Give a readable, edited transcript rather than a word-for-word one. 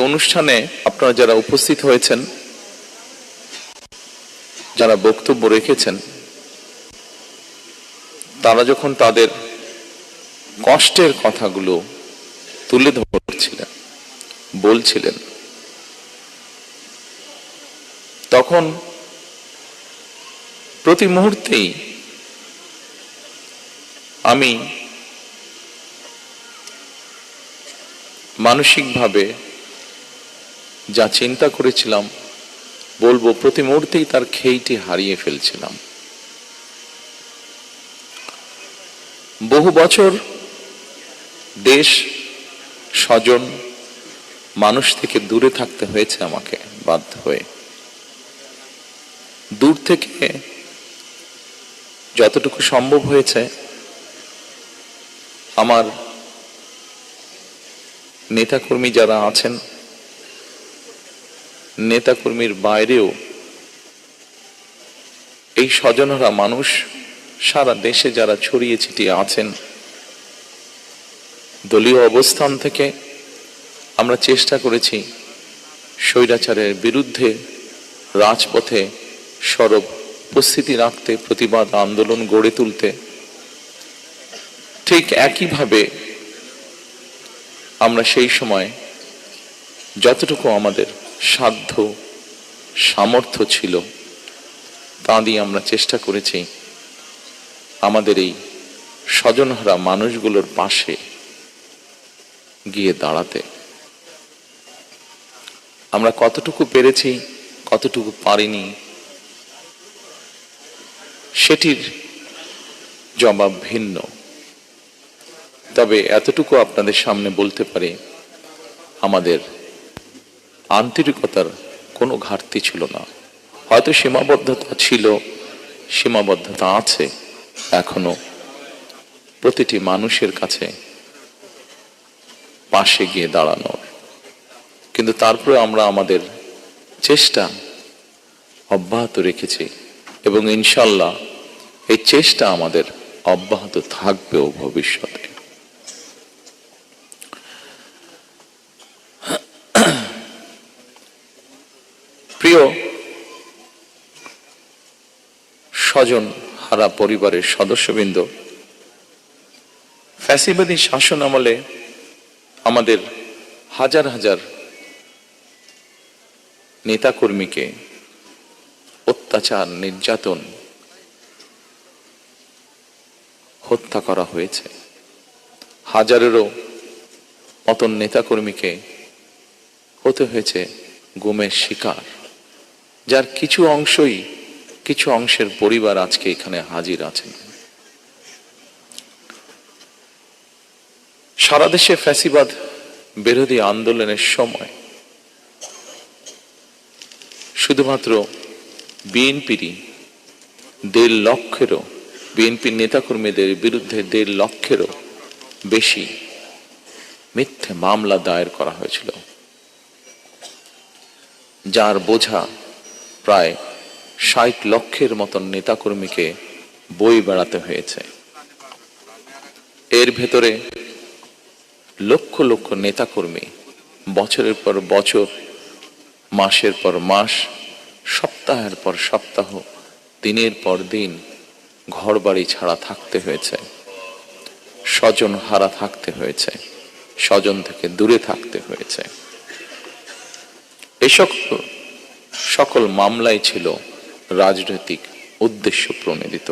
অনুষ্ঠানে আপনারা যারা উপস্থিত হয়েছেন, যারা বক্তব্য রেখেছেন, তারা যখন তাদের কষ্টের কথাগুলো তুলে ধরছিলেন, বলছিলেন, তখন প্রতি মুহূর্তেই আমি মানসিকভাবে যা চিন্তা করেছিলাম, বলবো প্রতি মুহূর্তেই তার খেইটি হারিয়ে ফেলছিলাম। বহু বছর দেশ, স্বজন, মানুষ থেকে দূরে থাকতে হয়েছে আমাকে বাধ্য হয়ে। দূর থেকে যতটুকু সম্ভব হয়েছে আমার নেতাকর্মী যারা আছেন, নেতাকর্মীর বাইরেও এই স্বজনরা মানুষ সারা দেশে যারা ছড়িয়ে ছিটিয়ে আছেন, দলীয় অবস্থান থেকে আমরা চেষ্টা করেছি স্বৈরাচারের বিরুদ্ধে রাজপথে সরব উপস্থিতি রাখতে, প্রতিবাদ আন্দোলন গড়ে তুলতে। ঠিক একইভাবে আমরা সেই সময় যতটুকু আমাদের সাধ্য সামর্থ্য ছিল তা দিয়ে আমরা চেষ্টা করেছি আমাদের এই স্বজনহারা মানুষগুলোর পাশে গিয়ে দাঁড়াতে। আমরা কতটুকু পেরেছি, কতটুকু পারিনি, সেটির জবাব ভিন্ন। তবে এতটুকু আপনাদের সামনে বলতে পারি, আমাদের আন্তরিকতার কোনো ঘাটতি ছিল না। হয়তো সীমাবদ্ধতা ছিল, সীমাবদ্ধতা আছে এখনো প্রতিটি মানুষের কাছে পাশে গিয়ে দাঁড়ানোর, কিন্তু তারপরে আমরা আমাদের চেষ্টা অব্যাহত রেখেছি এবং ইনশাল্লাহ এই চেষ্টা আমাদের অব্যাহত থাকবেও ভবিষ্যতে। প্রিয় স্বজন হারা পরিবারের সদস্যবৃন্দ, ফ্যাসিবাদী শাসন আমলে আমাদের হাজার হাজার নেতাকর্মীকে অত্যাচার, নির্যাতন, হত্যা করা হয়েছে। হাজারেরও মতন নেতাকর্মীকে হতে হয়েছে গুমের শিকার, যার কিছু অংশের পরিবার আজকে এখানে হাজির আছেন। সারা দেশে ফ্যাসিবাদ বিরোধী আন্দোলনের সময় শুধুমাত্র বিএনপির নেতাকর্মীদের বিরুদ্ধে 1.5 লক্ষেরও বেশি মিথ্যে মামলা দায়ের করা হয়েছিল, যার বোঝা প্রায় 60 লক্ষের মতন নেতাকর্মীকে বয়ে বেড়াতে হয়েছে। এর ভেতরে লক্ষ লক্ষ নেতাকর্মী বছরের পর বছর, মাসের পর মাস, সপ্তাহের পর সপ্তাহ, দিনের পর দিন ঘর বাড়ি ছাড়া থাকতে হয়েছে, স্বজন হারা থাকতে হয়েছে, স্বজন থেকে দূরে থাকতে হয়েছে। এই সকল মামলাই ছিল রাজনৈতিক উদ্দেশ্য প্রণোদিত।